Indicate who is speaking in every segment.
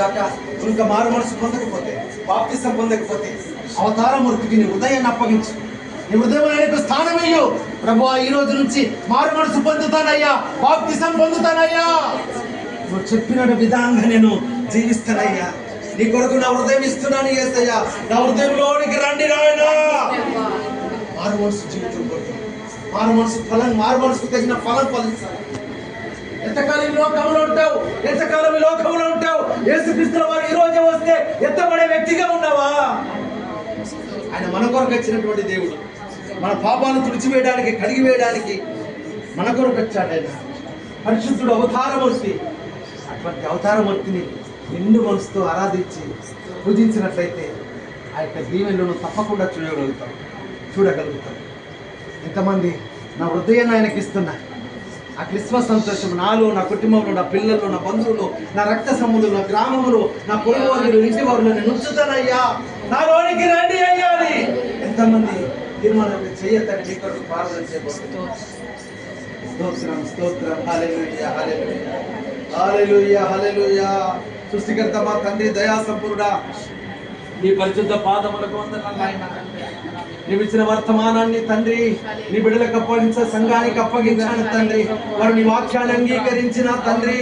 Speaker 1: గాక. ఇంకా మారు మనసు పొందకపోతే, బాప్తిసం పొందకపోతే అవతారమూర్తికి నీ హృదయాన్ని అప్పగించు. నీ హృదయం ఆయనకు స్థానమయ్యు. ప్రభువా, ఈ రోజు నుంచి మారు మనసు పొందుతానయ్యా, బాప్తిసం పొందుతానయ్యా, నువ్వు చెప్పిన విధంగా నేను జీవిస్తానయ్యా. నీ కొరకు నా హృదయం ఇస్తున్నాను యేసయ్యా. నా హృదయంలోనికి రండి నాయనా. మారు మనసు జీవితం కొరకు, మారు మనసుకు తగిన ఫలం ఫలించాలి. ఎంతకాలం ఈ లోకంలో ఉంటావు? ఎంతకాలం ఈ లోకంలో ఉంటావు? యేసుక్రీస్తుల వారు ఈ రోజే వస్తే ఎత్తబడే వ్యక్తిగా ఉన్నావా? ఆయన మన కొరకు వచ్చినటువంటి దేవుడు. మన పాపాలను తుడిచివేయడానికి, కడిగివేయడానికి మన కొరకు వచ్చాడు ఆయన. పరిశుద్ధుడు, అవతారమూర్తి. అటువంటి అవతారమూర్తిని నిండు మనసుతో ఆరాధించి పూజించినట్లయితే ఆ యొక్క దీవెనలను తప్పకుండా చూడగలుగుతాం. ఇంతమంది నా హృదయాన్ని ఆయనకి ఇస్తున్నా. ఆ క్రిస్మస్ సంతోషం నాలో, నా కుటుంబంలో, నా పిల్లల్లో, నా బంధువులు, నా రక్త సంబంధులు, నా గ్రామములు, నా పొరుగు వారు, ఇంటి వారు నేను ఉంచుతానయ్యా, నాలోనికి రండి అయ్యా అని ఎంతమంది తీర్మానం చేయొద్దని మీ కొరకు ప్రార్థన చేయబోతున్నాం. స్తోత్రం, స్తోత్రం. హల్లెలూయా, హల్లెలూయా, హల్లెలూయా, హల్లెలూయా. సృష్టికర్త మా తండ్రి, దయా సంపూర్ణుడా, నీ పరిశుద్ధ పాదములకు వందనాలు నాయనా. నీవిచ్చిన వర్తమానాన్ని తండ్రి నీ బిడ్డలకు అప్పగించ, సంఘానికి అప్పగించాను తండ్రి. వారు నీ వాక్యాన్ని అంగీకరించిన తండ్రి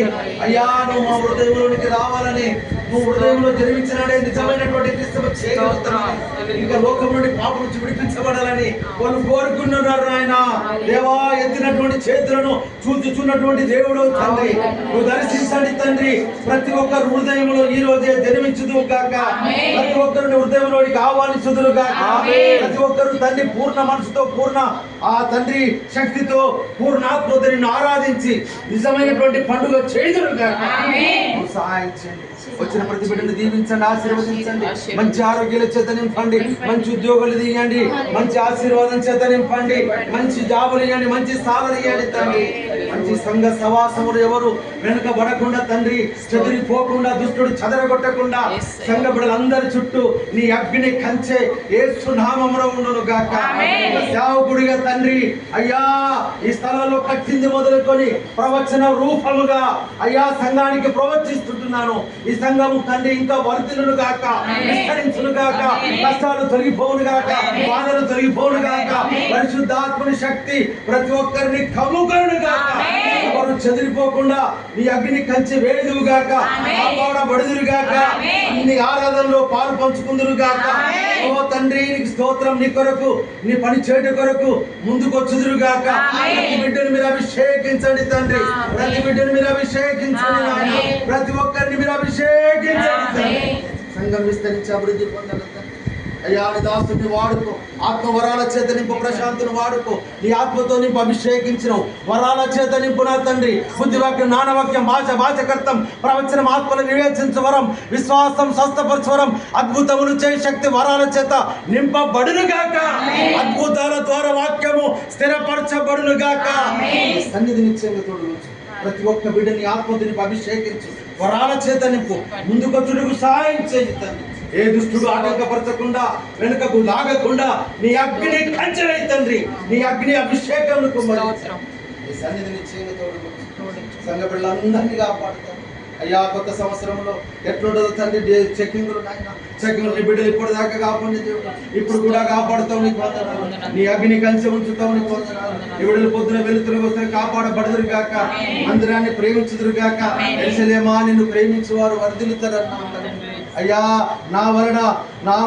Speaker 1: అయ్యా, నువ్వు మా హృదయంలోనికి రావాలని, నువ్వు హృదయంలో జన్మించినాడే నిజమైనటువంటి క్రీస్తువు చేయగలుగుతామని, ఇంకా లోకం నుండి పాపం నుంచి విడిపించబడాలని వాళ్ళు కోరుకున్నారు ఆయన. దేవా, ఎత్తినటువంటి చేతులను చూచుచున్నటువంటి దేవుడు తండ్రి, నువ్వు దర్శించండి తండ్రి. ప్రతి ఒక్కరు హృదయంలో ఈ రోజే జన్మించుదువు గాక. ప్రతి ఒక్కరిని హృదయంలోనికి ఆహ్వానించుదురు గాక. ప్రతి ఒక్కరు తండ్రి పూర్ణ మనసుతో, పూర్ణ ఆ తండ్రి శక్తితో, పూర్ణాత్మతో నిన్ను ఆరాధించి నిజమైనటువంటి పండుగ చేయుదురు గాక. సహాయం చేయండి. వచ్చిన ప్రతి బిడ్డను దీవించండి, ఆశీర్వదించండి. మంచి ఆరోగ్యాల చేత నింపండి, మంచి ఉద్యోగాలు తీయండి, మంచి ఆశీర్వాదం చేత నింపండి, మంచి జాబులు ఇవ్వండి, మంచి స్థానాలు ఇవ్వండి తండ్రి. మంచి సంఘ సవాసములు ఎవరు వెనుకబడకుండా తండ్రి, చెదిరిపోకుండా, దుష్టుడు చెదరగొట్టకుండా సంఘ బిడ్డలందరి చుట్టూ నీ అగ్ని కంచె యేసు నామములో ఉండును గాక. సేవకుడిగా తండ్రి అయ్యా, ఈ స్థలంలో కట్టింది మొదలుకొని ప్రవచన రూపముగా అయ్యా సంఘానికి ప్రవచిస్తుంటున్నాను. ఈ సంఘము తండ్రి ఇంకా వర్ధిల్లును గాక, విస్తరించును గాక, కష్టాలు తొలగిపోవును గాక, బాధలు తొలగిపోవును గాక. పరిశుద్ధాత్మని శక్తి ప్రతి ఒక్కరిని కమ్ముకొనును గాక. ఎవరు చెదిరిపోకుండా నీ అగ్ని కంచె వేడుదువు గాక, కాపాడబడుదురు గాక, నీ ఆరాధనలో పాలు పంచుకుందురు గాక. ఓ తండ్రి, నీకు స్తోత్రం. నీ కొరకు, నీ పని చేయట కొరకు ముందుకొచ్చుదురు గాక. ప్రతి బిడ్డను మీరు అభిషేకించండి తండ్రి, ప్రతి బిడ్డను మీరు అభిషేకించండి నాయన, ప్రతి ఒక్కరిని మీరు అభిషేకించండి. సంఘం విస్తరించి అభివృద్ధి పొందాలి అయ్యా. నీ దాసుని వాడుకో, ఆత్మ వరాల చేత నింపు. ప్రశాంతుని వాడుకో, నీ ఆత్మతో నింపు. అభిషేకించినవు వరాల చేత నింపు నా తండ్రి. బుద్ధివాక్యం, జ్ఞానవాక్యం, భాషకర్తం, ప్రవచనం, ఆత్మను నివేదించు వరం, విశ్వాసం స్వస్థపరచు వరం, అద్భుతములు చేయ శక్తి వరాల చేత నింపబడును గాక. అద్భుతాల ద్వారా వాక్యము స్థిరపరచబడును గాక. సన్నిధి నిశ్చయంగా తోడు ప్రతి ఒక్క బిడ్డని ఆత్మతో నింపు, అభిషేకించు, వరాల చేత నింపు. ముందుకొచ్చుటకు సహాయం చేయి తండ్రి. ఏ దుష్టుడు ఆటంకపరచకుండా, వెనుకకు లాగకుండా నీ అగ్ని కంచె తండ్రి, నీ అగ్ని అభిషేకం సన్నిధిని సంఘ బిడ్డలందరినీ కాపాడుతాం అయ్యా. కొత్త సంవత్సరంలో ఎట్లుండదు తండ్రి చెక్కింగ్లు, చెక్కింగ్లు నీ బిడ్డలు ఇప్పటిదాకా కాపాడి దేవుడు, ఇప్పుడు కూడా కాపాడుతావు. నీకు వందనాలు. నీ అగ్ని కంచె ఉంచుతావు. నీకు వందనాలు. నీ బిడ్డలు పొద్దున వెలుతురు వస్తే కాపాడబడుదురు గాక, మందిరాన్ని ప్రేమించుదురు గాక. యెరూషలేమా, నిన్ను ప్రేమించు వారు వర్ధిల్లుతారన్నావు అయ్యా. నా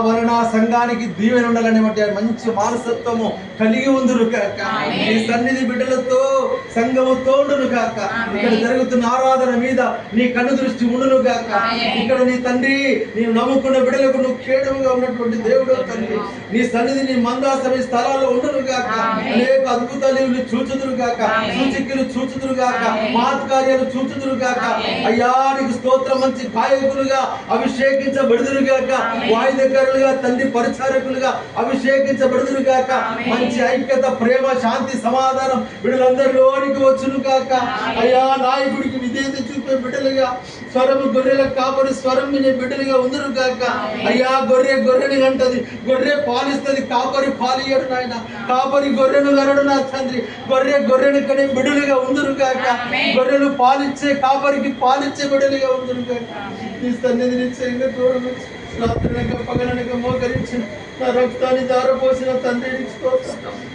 Speaker 1: వలన సంఘానికి దీవెన ఉండాలని మంచి మానసత్వము కలిగి ఉందురు కాక. నీ సన్నిధి బిడ్డలతో సంఘము తోడును గాక. ఇక్కడ జరుగుతున్న ఆరాధన మీద నీ కన్ను దృష్టి ఉండును గాక. ఇక్కడ నీ తండ్రి, నీవు నమ్ముకున్న బిడ్డలకు నువ్వు కేడుగా ఉన్నటువంటి దేవుడు తండ్రి, నీ సన్నిధి, నీ మందాసమి స్థలాల్లో ఉండును గాక. అనేక అద్భుతాలు చూచుదురు గాక, సూచికలు చూచుదురు గాక, మహత్కార్యాలు చూచుదురు గాక. అయ్యా, నీకు స్తోత్రం. మంచి గాయకులుగా అభిషేకించబడుదురు గాక, వాయిద్యకారులుగా తండ్రి, పరిచారకులుగా అభిషేకించబడుదురు గాక. మంచి ఐక్యత, ప్రేమ, శాంతి, సమాధానం బిడ్డలందరిలోనికి వచ్చును గాక. అయ్యా, నాయకుడికి విధేయత చూపు మోసుకుపోయి బిడ్డలుగా స్వరము గొర్రెల కాపరి స్వరం వినే బిడ్డలుగా ఉందరు గాక. అయ్యా గొర్రెని అంటది, గొర్రె పాలిస్తుంది, కాపరి పాలియడు నాయన. కాపరి గొర్రెను గనడు నా తండ్రి. గొర్రెను కనే బిడ్డలుగా ఉందరు గాక. గొర్రెలు పాలిచ్చే కాపరికి పాలిచ్చే బిడ్డలుగా ఉందరు గాక. నీ సన్నిధి నిశ్చయంగా తోడు రాత్రినక పగలనక మోకరించిన నా రక్తాన్ని దారపోసిన తండ్రి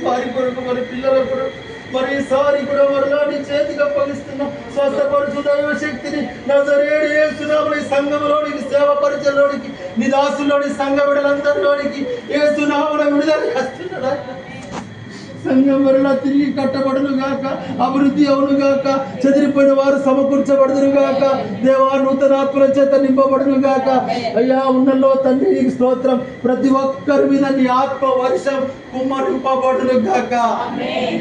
Speaker 1: వారి కొరకు మరి పిల్లల కొరకు మరి ఈసారి కూడా మరలా నీ చేతికి అప్పగిస్తున్నా. స్వస్థపరచు దైవ శక్తిని నజరేయుడు యేసు నామములో ఈ సంఘములోనికి, సేవ పరిచయంలోనికి, నీ దాసుల్లోని సంఘ విడలందరిలోనికి యేసు నామములో విడుదల చేస్తున్నాడు. సంఘం మరలా తిరిగి కట్టబడును గాక, అభివృద్ధి అవును గాక, చెదిరిపోయిన వారు సమకూర్చబడును గాక, దేవా నూతనాత్మల చేత నింపబడును గాక. అయ్యా ఉన్నలో తండ్రి నీకు స్తోత్రం. ప్రతి ఒక్కరి మీద నీ ఆత్మ వర్షం కుమ్మరింపబడును గాక.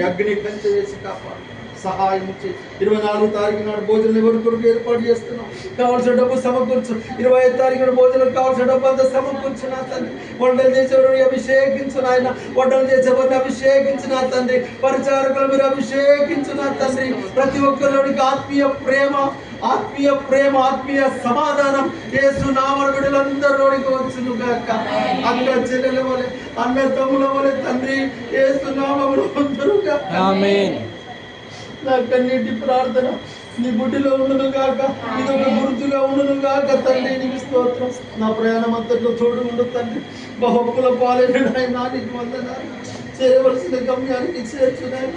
Speaker 1: అగ్ని కంచె వేసి కాపాడు, సహాయం చేయి. 24వ తారీఖు నాడు భోజనం ఎవరి కొరకు ఏర్పాటు చేస్తున్నాం. కావాల్సిన డబ్బు సమకూర్చు. 25వ తారీఖు నాడు భోజనం కావాల్సిన డబ్బు అంతా సమకూర్చు నా తండ్రి. వంటలు చేసేవారిని అభిషేకించు నాయన. వంటలు చేసేవారిని అభిషేకించు నా తండ్రి. పరిచారకులు మీరు అభిషేకించు నా తండ్రి. ప్రతి ఒక్కరిలోనికి ఆత్మీయ ప్రేమ, ఆత్మీయ సమాధానం యేసు నామములో విడుదలందరిలోనికి వచ్చును గాక. అక్క చెల్లెల వలె, అన్న తమ్ముల వలె తండ్రి యేసు నామములో ఉందురు గాక. ఆమేన్. నా కన్నీటి ప్రార్థన నీ బుడ్డిలో ఉండును గాక. ఇది ఒక గుర్తుగా ఉండును గాక తండ్రి. నీకు స్తోత్రం. నా ప్రయాణం అంతట్లో తోడు ఉండు తండ్రి. బహుక్కుల పాలైన నీకు వందనాలు. చేయవలసిన గమ్యానికి చేర్చున్నాయి.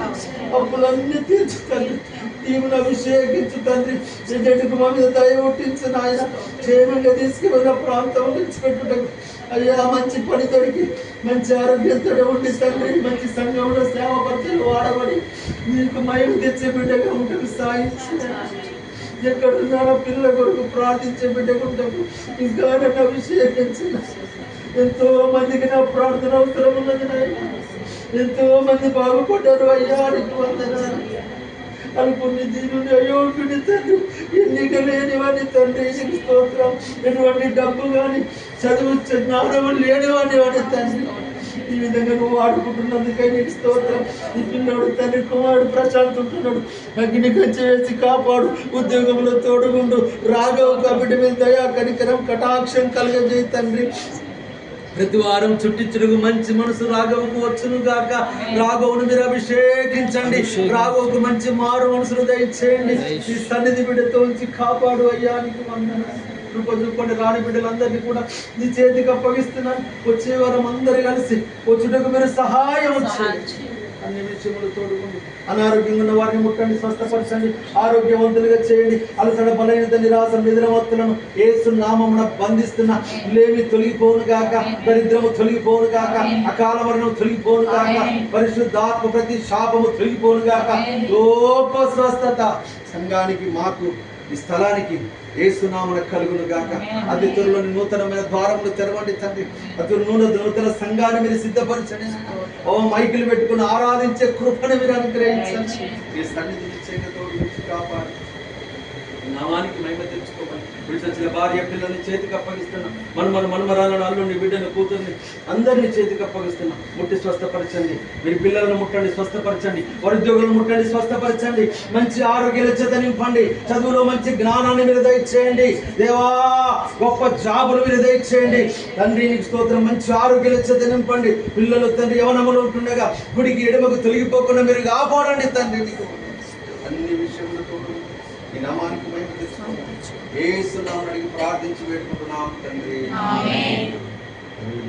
Speaker 1: అప్పులన్నీ తీర్చు తండ్రి. దీవుని అభిషేకించు తండ్రి. చెడ్డకు మా మీద దయ ఒట్టించు నాయన. క్షేమంగా తీసుకువెళ్ళిన ప్రాంతం విడిచిపెట్టుటకు అయ్యా మంచి పని దొరికి, మంచి ఆరోగ్యంతో ఉండి తండ్రి, మంచి సంఘంలో సేవ పరిచయం వాడబడి నీకు మహిమ తెచ్చే బిడ్డగా ఉంటుంది. సాయించు. ఎక్కడున్నారో పిల్లల కొరకు ప్రార్థించే బిడ్డగా ఉంటాము. ఇంకా నన్ను అభిషేకించిన ఎంతో మందికి నా ప్రార్థన అవసరం ఉన్నది నాయన. ఎంతో మంది బాగుపడ్డారు అయ్యా. నీకు వందనాలు. అనుకుని దీనుని అయోగ్యుని తండ్రి, ఎన్నిక లేనివాడిని తండ్రి నీకు స్తోత్రం. ఎటువంటి డబ్బు కానీ చదువు జ్ఞానము లేనివాడిని వాడి తండ్రి. ఈ విధంగా నువ్వు ఆడుకుంటున్నందుకై నీకు స్తోత్రం. ఈ పిల్లోడు తండ్రి కుమారుడు ప్రశాంత్ ఉంటున్నాడు. అగ్ని కంచె వేసి కాపాడు. ఉద్యోగంలో తోడుగుండు. రాఘవ కబిడ్డ మీద దయా కనికరం కటాక్షం కలగజేయి తండ్రి. ప్రతి వారం చుట్టించుడుకు మంచి మనసు రాఘవకు వచ్చును గాక. రాఘవును మీరు అభిషేకించండి. రాఘవకు మంచి మారు మనసును దయచేయండి. ఈ సన్నిధి బిడ్డతో ఉంచి కాపాడు అయ్యా. నీకు వందనాలు. చూపండి రాని బిడ్డలందరినీ కూడా నీ చేతికి అప్పగిస్తున్నాను. వచ్చే వారం అందరు కలిసి వచ్చుటకు మీరు సహాయం చేయండి. అన్ని విషయములు తోడుకోండి. అనారోగ్యంగా ఉన్న వారిని ముట్టండి, స్వస్థపరచండి, ఆరోగ్యవంతులుగా చేయండి. అలసట, బలహీనత, నిరాశ, నిద్రమత్తులను యేసు నామమున బంధిస్తున్న లేమి తొలగిపోను గాక. దరిద్రము తొలగిపోను గాక. అకాల మరణం తొలగిపోను గాక. పరిశుద్ధాత్మ ప్రతి శాపము తొలగిపోను గాక. గొప్ప స్వస్థత సంఘానికి, మాకు, ఈ స్థలానికి యేసు నామమున కలుగును గాక. అతి త్వరలో నూతనమైన ద్వారములు తెరవండి తండ్రి. అతి నూతన సంఘాన్ని మీరు సిద్ధపరచండి. ఓ మైకులు పెట్టుకుని ఆరాధించే కృపను మీరు అనుగ్రహించండి. ఈ సన్నిధిని చేయతో కాపాడు. నామానికి మహిమ తెచ్చుకోమని విడిచిన భార్య పిల్లల్ని చేతికి అప్పగిస్తున్నా. మనమరాలను, అల్లుని, బిడ్డను, కూతుర్ని అందరినీ చేతికి అప్పగిస్తున్నా. ముట్టి స్వస్థపరచండి. మీరు పిల్లలను ముట్టండి, స్వస్థపరచండి. వారి ఉద్యోగులను ముట్టండి, స్వస్థపరచండి. మంచి ఆరోగ్యాల చేత నింపండి. చదువులో మంచి జ్ఞానాన్ని మీరు దయచేయండి. దేవా గొప్ప జాబులు మీరు దయచేయండి. తండ్రి నీకు స్తోత్రం. మంచి ఆరోగ్యాల చేత నింపండి. పిల్లలు తండ్రి యవనములో ఉంటుండగా గుడికి ఎడమకు తొలగిపోకుండా మీరు కాపాడండి తండ్రి. నీకు అన్ని విషయములతో ఈ నామానికి మహిమ తెచ్చుకోండి. యేసు నామమున అడిగి ప్రార్థించి వేడుకుంటున్నాము తండ్రి. ఆమేన్.